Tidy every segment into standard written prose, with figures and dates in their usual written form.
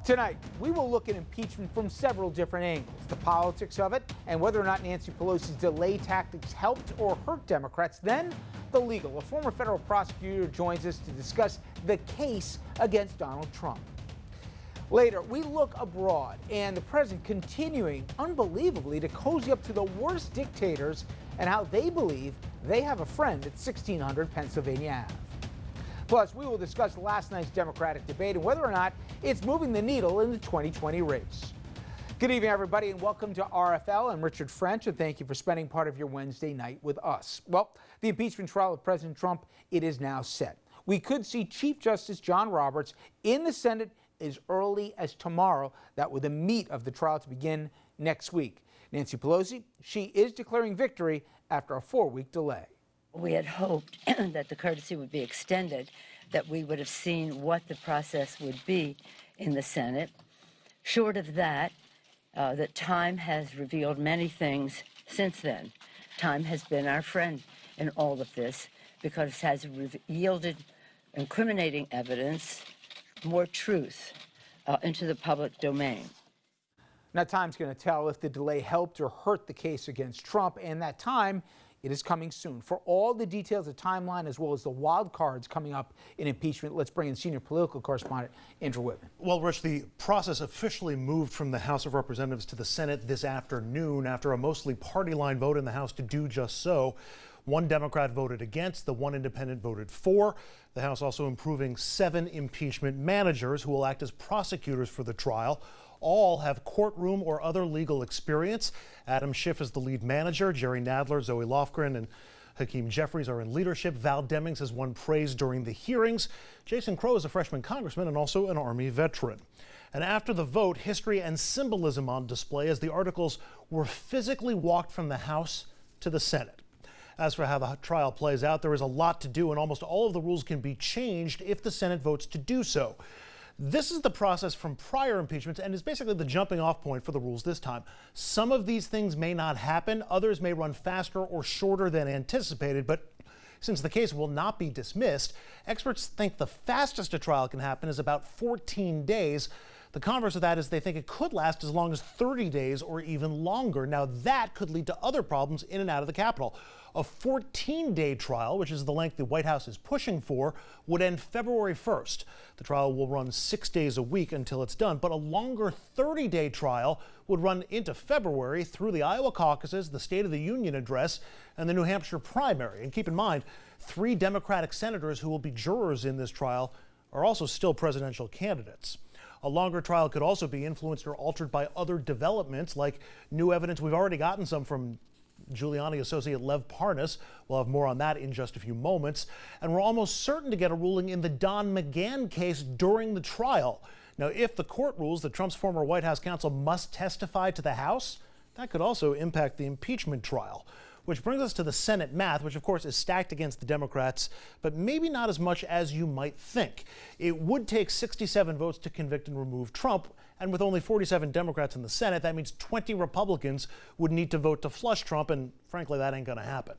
Tonight, we will look at impeachment from several different angles, the politics of it, and whether or not Nancy Pelosi's delay tactics helped or hurt Democrats. Then, the legal. A former federal prosecutor joins us to discuss the case against Donald Trump. Later, we look abroad and the president continuing, unbelievably, to cozy up to the worst dictators and how they believe they have a friend at 1600 Pennsylvania Ave. Plus, we will discuss last night's Democratic debate and whether or not it's moving the needle in the 2020 race. Good evening, everybody, and welcome to RFL. I'm Richard French, and thank you for spending part of your Wednesday night with us. Well, the impeachment trial of President Trump, it is now set. We could see Chief Justice John Roberts in the Senate as early as tomorrow. That with the meat of the trial to begin next week. Nancy Pelosi, she is declaring victory after a 4-week delay. We had hoped that the courtesy would be extended, that we would have seen what the process would be in the Senate. Short of that, that time has revealed many things since then. Time has been our friend in all of this because it has yielded incriminating evidence, more truth into the public domain. Now, time's going to tell if the delay helped or hurt the case against Trump, and that time, it is coming soon. For all the details, the timeline, as well as the wild cards coming up in impeachment, let's bring in senior political correspondent Andrew Whitman. Well, Rich, the process officially moved from the House of Representatives to the Senate this afternoon after a mostly party line vote in the House to do just so. One Democrat voted against, the one independent voted for. The House also improving 7 impeachment managers who will act as prosecutors for the trial. All have courtroom or other legal experience. Adam Schiff is the lead manager. Jerry Nadler, Zoe Lofgren, and Hakeem Jeffries are in leadership. Val Demings has won praise during the hearings. Jason Crow is a freshman congressman and also an Army veteran. And after the vote, history and symbolism on display as the articles were physically walked from the House to the Senate. As for how the trial plays out, there is a lot to do, and almost all of the rules can be changed if the Senate votes to do so. This is the process from prior impeachments and is basically the jumping off point for the rules this time. Some of these things may not happen. Others may run faster or shorter than anticipated. But since the case will not be dismissed, experts think the fastest a trial can happen is about 14 days. The converse of that is they think it could last as long as 30 days or even longer. Now, that could lead to other problems in and out of the Capitol. A 14-day trial, which is the length the White House is pushing for, would end February 1st. The trial will run 6 days a week until it's done, but a longer 30-day trial would run into February through the Iowa caucuses, the State of the Union address, and the New Hampshire primary. And keep in mind, 3 Democratic senators who will be jurors in this trial are also still presidential candidates. A longer trial could also be influenced or altered by other developments, like new evidence. We've already gotten some from Giuliani associate Lev Parnas. We'll have more on that in just a few moments. And we're almost certain to get a ruling in the Don McGahn case during the trial. Now, if the court rules that Trump's former White House counsel must testify to the House, that could also impact the impeachment trial. Which brings us to the Senate math, which of course is stacked against the Democrats, but maybe not as much as you might think. It would take 67 votes to convict and remove Trump, and with only 47 Democrats in the Senate, that means 20 Republicans would need to vote to flush Trump, and frankly, that ain't gonna happen.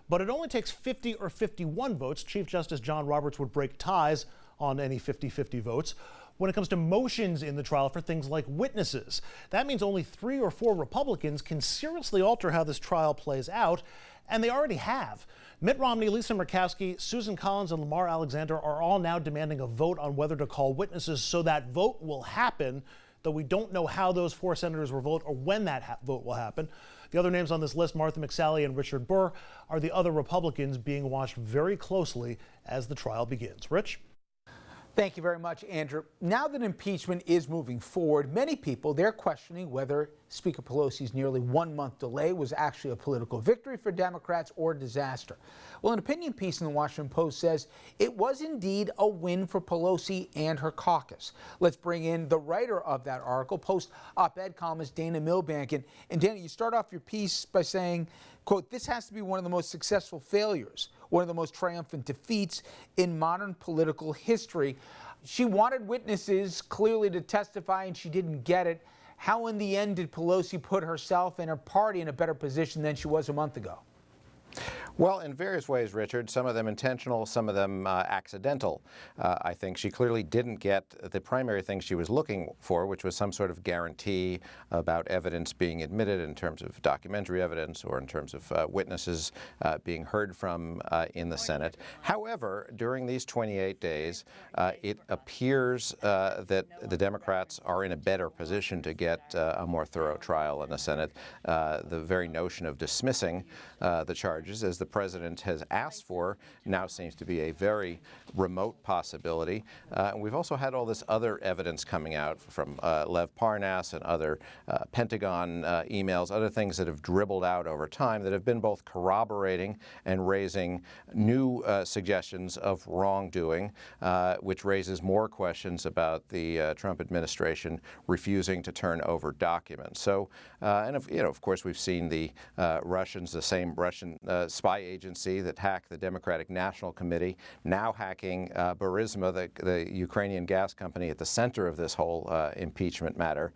But it only takes 50 or 51 votes. Chief Justice John Roberts would break ties on any 50-50 votes. When it comes to motions in the trial for things like witnesses, that means only 3 or 4 Republicans can seriously alter how this trial plays out, and they already have. Mitt Romney, Lisa Murkowski, Susan Collins, and Lamar Alexander are all now demanding a vote on whether to call witnesses, so that vote will happen, though we don't know how those 4 senators will vote or when that vote will happen. The other names on this list, Martha McSally and Richard Burr, are the other Republicans being watched very closely as the trial begins. Rich? Thank you very much, Andrew. Now that impeachment is moving forward, many people, they're questioning whether Speaker Pelosi's nearly 1-month delay was actually a political victory for Democrats or a disaster. Well, an opinion piece in the Washington Post says it was indeed a win for Pelosi and her caucus. Let's bring in the writer of that article, Post op-ed columnist Dana Milbank. And Dana, you start off your piece by saying, quote, "This has to be one of the most successful failures, one of the most triumphant defeats in modern political history." She wanted witnesses clearly to testify, and she didn't get it. How in the end did Pelosi put herself and her party in a better position than she was a month ago? Well, in various ways, Richard, some of them intentional, some of them accidental. I think she clearly didn't get the primary thing she was looking for, which was some sort of guarantee about evidence being admitted in terms of documentary evidence or in terms of witnesses being heard from in the Senate. However, during these 28 days, it appears that the Democrats are in a better position to get a more thorough trial in the Senate. The very notion of dismissing the charges, as the president has asked for, now seems to be a very remote possibility. We've also had all this other evidence coming out from Lev Parnas and other Pentagon emails, other things that have dribbled out over time that have been both corroborating and raising new suggestions of wrongdoing, which raises more questions about the Trump administration refusing to turn over documents. So, and of course, we've seen the Russians, the same Russian spy agency that hacked the Democratic National Committee, now hacking Burisma, the Ukrainian gas company at the center of this whole impeachment matter,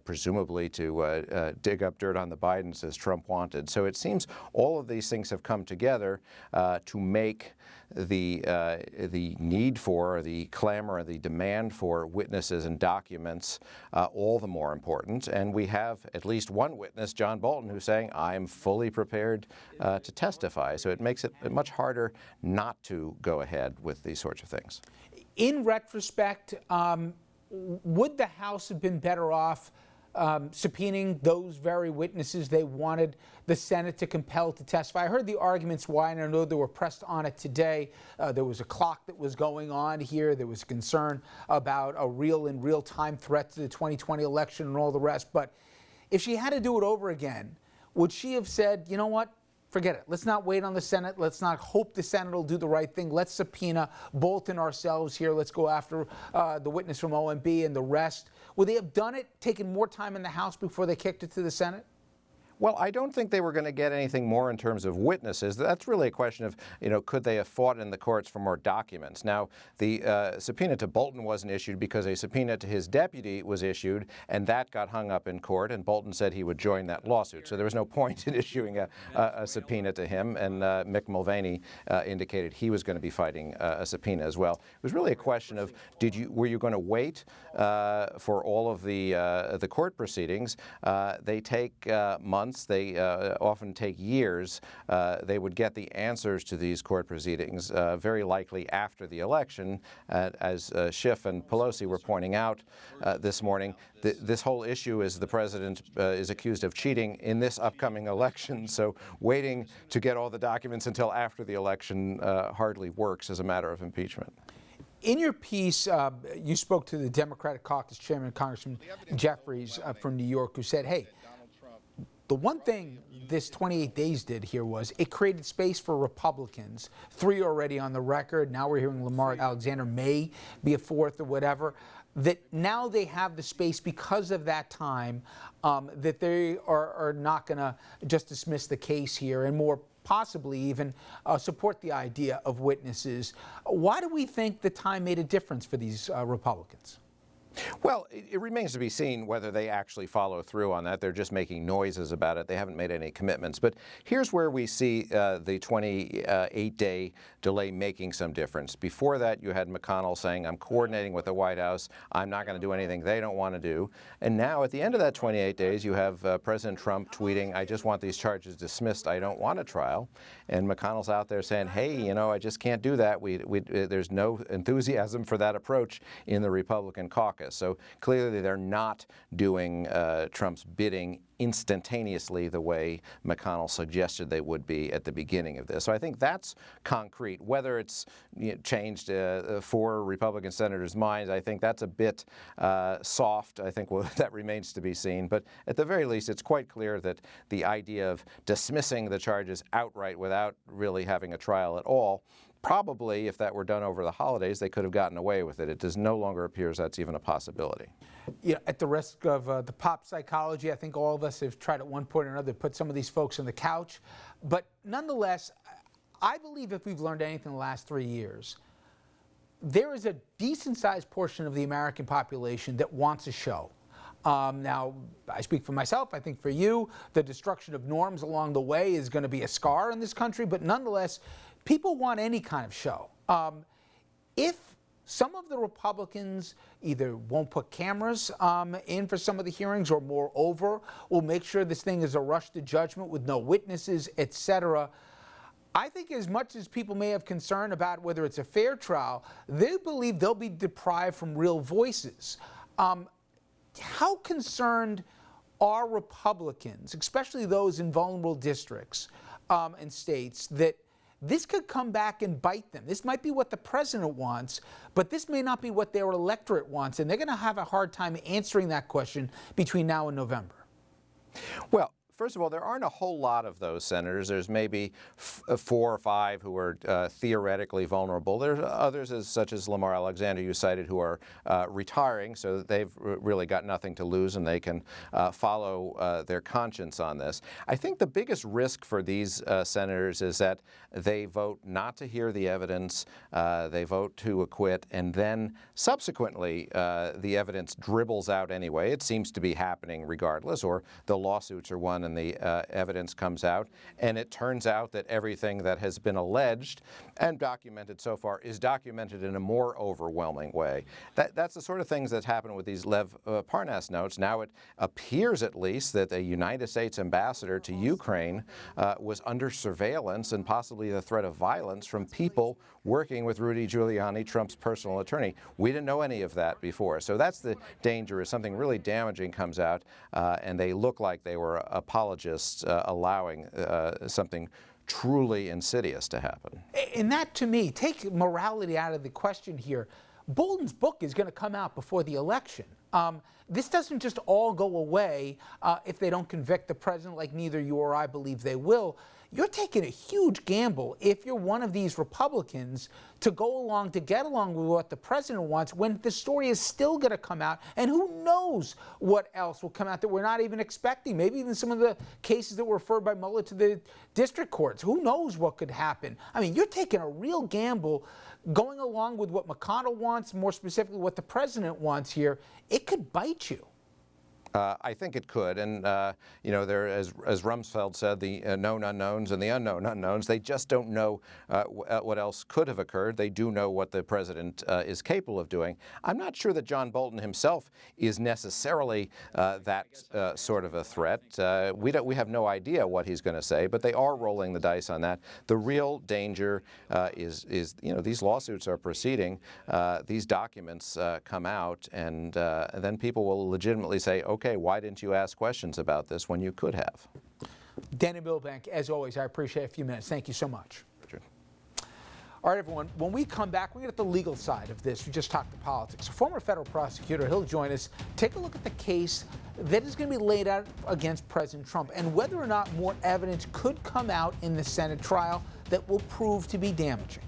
presumably to dig up dirt on the Bidens as Trump wanted. So it seems all of these things have come together to make the need for, the clamor, the demand for witnesses and documents all the more important. And we have at least one witness, John Bolton, who's saying, I'm fully prepared to testify. So it makes it much harder not to go ahead with these sorts of things. In retrospect, would the House have been better off subpoenaing those very witnesses they wanted the Senate to compel to testify? I heard the arguments why, and I know they were pressed on it today. There was a clock that was going on here. There was concern about a real-time threat to the 2020 election and all the rest. But if she had to do it over again, would she have said, you know what? Forget it. Let's not wait on the Senate. Let's not hope the Senate will do the right thing. Let's subpoena Bolton ourselves here. Let's go after the witness from OMB and the rest. Would they have done it, taken more time in the House before they kicked it to the Senate? Well, I don't think they were going to get anything more in terms of witnesses. That's really a question of, could they have fought in the courts for more documents? Now, the subpoena to Bolton wasn't issued because a subpoena to his deputy was issued, and that got hung up in court, and Bolton said he would join that lawsuit. So there was no point in issuing a subpoena to him, and Mick Mulvaney indicated he was going to be fighting a subpoena as well. It was really a question of, were you going to wait for all of the court proceedings? They take months. They often take years. They would get the answers to these court proceedings very likely after the election. As Schiff and Pelosi were pointing out this morning, this whole issue is the president is accused of cheating in this upcoming election. So waiting to get all the documents until after the election hardly works as a matter of impeachment. In your piece, you spoke to the Democratic Caucus Chairman, Congressman Jeffries from New York, who said, hey, the one thing this 28 days did here was it created space for Republicans. 3 already on the record. Now we're hearing Lamar Alexander may be a 4th or whatever. That now they have the space because of that time that they are not going to just dismiss the case here and more possibly even support the idea of witnesses. Why do we think the time made a difference for these Republicans? Well, it remains to be seen whether they actually follow through on that. They're just making noises about it. They haven't made any commitments. But here's where we see the 28-day delay making some difference. Before that, you had McConnell saying, I'm coordinating with the White House. I'm not going to do anything they don't want to do. And now at the end of that 28 days, you have President Trump tweeting, I just want these charges dismissed. I don't want a trial. And McConnell's out there saying, hey, I just can't do that. There's no enthusiasm for that approach in the Republican caucus. So clearly they're not doing Trump's bidding instantaneously the way McConnell suggested they would be at the beginning of this. So I think that's concrete. Whether it's changed 4 Republican senators' minds, I think that's a bit soft. I think that remains to be seen. But at the very least, it's quite clear that the idea of dismissing the charges outright without really having a trial at all, probably, if that were done over the holidays, they could have gotten away with it. It does no longer appears that's even a possibility. At the risk of the pop psychology, I think all of us have tried at one point or another to put some of these folks on the couch. But nonetheless, I believe if we've learned anything in the last 3 years, there is a decent-sized portion of the American population that wants a show. Now, I speak for myself. I think for you, the destruction of norms along the way is going to be a scar in this country. But nonetheless, people want any kind of show. If some of the Republicans either won't put cameras in for some of the hearings, or moreover, will make sure this thing is a rush to judgment with no witnesses, etc., I think as much as people may have concern about whether it's a fair trial, they believe they'll be deprived from real voices. How concerned are Republicans, especially those in vulnerable districts and states, that this could come back and bite them? This might be what the president wants, but this may not be what their electorate wants, and they're going to have a hard time answering that question between now and November. Well, first of all, there aren't a whole lot of those senators. There's maybe 4 or 5 who are theoretically vulnerable. There's others, such as Lamar Alexander, you cited, who are retiring, so that they've really got nothing to lose and they can follow their conscience on this. I think the biggest risk for these senators is that they vote not to hear the evidence, they vote to acquit, and then subsequently the evidence dribbles out anyway. It seems to be happening regardless, or the lawsuits are won and the evidence comes out, and it turns out that everything that has been alleged and documented so far is documented in a more overwhelming way. That's the sort of things that happen with these Lev Parnas notes. Now it appears, at least, that a United States ambassador to Ukraine was under surveillance and possibly the threat of violence from people working with Rudy Giuliani, Trump's personal attorney. We didn't know any of that before. So that's the danger, is something really damaging comes out and they look like they were apologists allowing something truly insidious to happen. And that, to me, take morality out of the question here. Bolton's book is going to come out before the election. This doesn't just all go away if they don't convict the president, like neither you or I believe they will. You're taking a huge gamble if you're one of these Republicans to go along, to get along with what the president wants, when the story is still going to come out, and who knows what else will come out that we're not even expecting. Maybe even some of the cases that were referred by Mueller to the district courts. Who knows what could happen? I mean, you're taking a real gamble going along with what McConnell wants, more specifically what the president wants here. It could bite you. I think it could, and you know, there, as Rumsfeld said, the known unknowns and the unknown unknowns. They just don't know what else could have occurred. They do know what the president is capable of doing. I'm not sure that John Bolton himself is necessarily that sort of a threat. We have no idea what he's going to say, but they are rolling the dice on that. The real danger is you know, these lawsuits are proceeding. These documents come out, and then people will legitimately say, okay, why didn't you ask questions about this when you could have? Danny Milbank, as always, I appreciate a few minutes. Thank you so much. Richard. All right, everyone, when we come back, we're going to get the legal side of this. We just talked to politics. A former federal prosecutor, he'll join us, take a look at the case that is going to be laid out against President Trump and whether or not more evidence could come out in the Senate trial that will prove to be damaging.